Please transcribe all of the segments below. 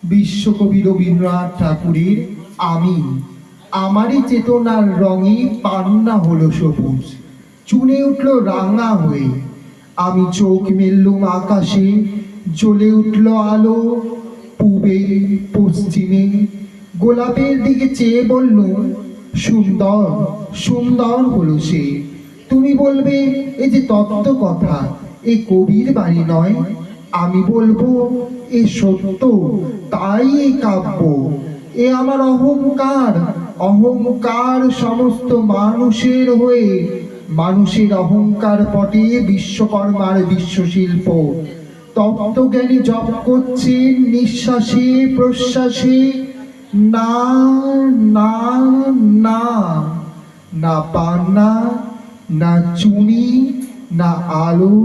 বিশ্বকবি রবীন্দ্রনাথ ঠাকুরের আমি। আমারই চেতনার রঙে পান্না হলো সবুজ, চুনে উঠল রাঙা হয়ে। আমি চোখ মেললুম আকাশে, জ্বলে উঠল আলো। পূবে পশ্চিমে গোলাপের দিকে চেয়ে বললুম, সুন্দর সুন্দর হলো সে। তুমি বলবে এ যে তত্ত্ব কথা, এ কবির বাণী নয়। আমি বলবো এ সত্য, তাই এ কাব্য। এ আমার অহংকার, অহংকার সমস্ত মানুষের হয়ে। মানুষের অহংকার পটে বিশ্বকর্মার বিশ্বশিল্প। তত্ত্বজ্ঞানী জপ করছেন নিঃশ্বাসে প্রশ্বাসে, না না না, না পান্না, না চুনি, না আলো,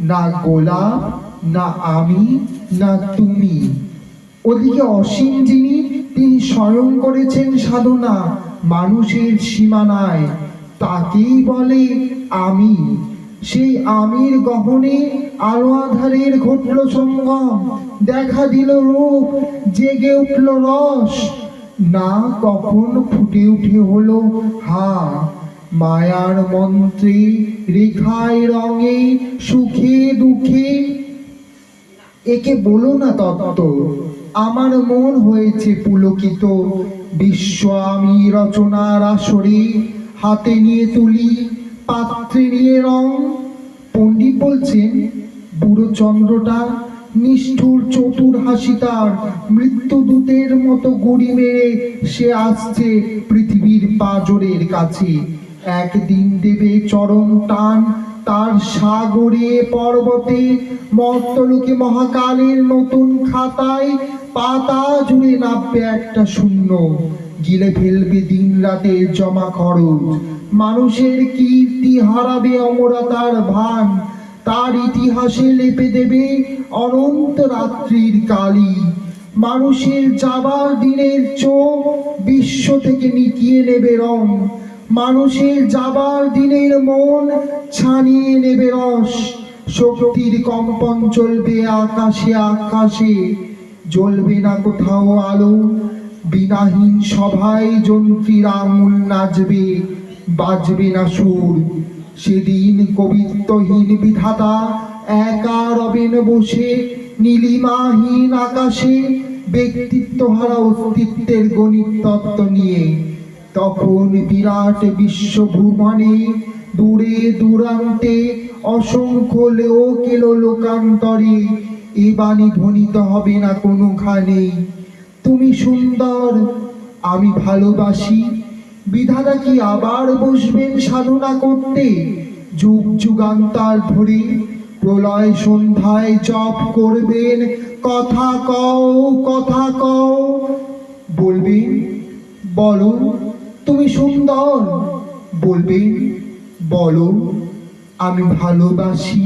না গোলাপ, না আমি, না তুমি। ওদিকে অসীম যিনি, তিনি স্বয়ং করেছেন সাধনা মানুষের সীমানায়, তাকেই বলে আমি। সেই আমির গহনে আলো আধারের ঘটল সঙ্গম, দেখা দিল রূপ, জেগে উঠল রস। না কখন ফুটে উঠে হলো হা, মায়ার মন্ত্রে, রেখায় রঙে, সুখে দুঃখে। একে বলো না তত্ত্ব, আমার মন হয়েছে পুলকিত। বিশ্ব আমি রচনার আসরে, হাতে নিয়ে তুলি, পাত্রে নিয়ে রং। পণ্ডিত বলছেন বুড়ো চন্দ্রটা নিষ্ঠুর চতুর হাসি তার, মৃত্যুদূতের মতো গুড়ি মেরে সে আসছে পৃথিবীর পাঁজরের কাছে। একদিন দেবে চরম টান তার সাগরে পর্বতে, মর্তলোকে মহাকালের নতুন খাতায় পাতা জুড়ে নামবে একটা শূন্য, গিলে ফেলবে দিন রাতের জমা খরচ। মানুষের কীর্তি হারাবে অমরতার ভান, তার ইতিহাসে লেপে দেবে অনন্ত রাত্রির কালি। মানুষের যাবার দিনের চোখ বিশ্ব থেকে নিকিয়ে নেবে রং, মানুষের যাবার দিনের মন ছানিয়ে নেবে রস। শক্তির কম্পন চলবে আকাশে আকাশে, জ্বলবে না কোথাও আলো। বিনাহীন সভায় যন্ত্রীর আঙুল নাচবে, বাজবে না সুর। সেদিন কবিত্বহীন বিধাতা একা রবেন বসে নীলিমাহীন আকাশে, ব্যক্তিত্ব হারা অস্তিত্বের গণিত তত্ত্ব নিয়ে। তখন বিরাট বিশ্বভুবনে দূরে দূরান্তে অসংখ্য লোক এলো লোকান্তরে, এ বাণী ধ্বনিত হবে না কোনোখানে, তুমি সুন্দর, আমি ভালোবাসি। বিধাতা কি আবার বসবেন সাধনা করতে, যুগ যুগান্তর ধরে প্রলয় সন্ধ্যায় জপ করবেন, কথা কও কথা কও। বলবেন বলো তুমি সুন্দর, বলবেন বলো আমি ভালোবাসি।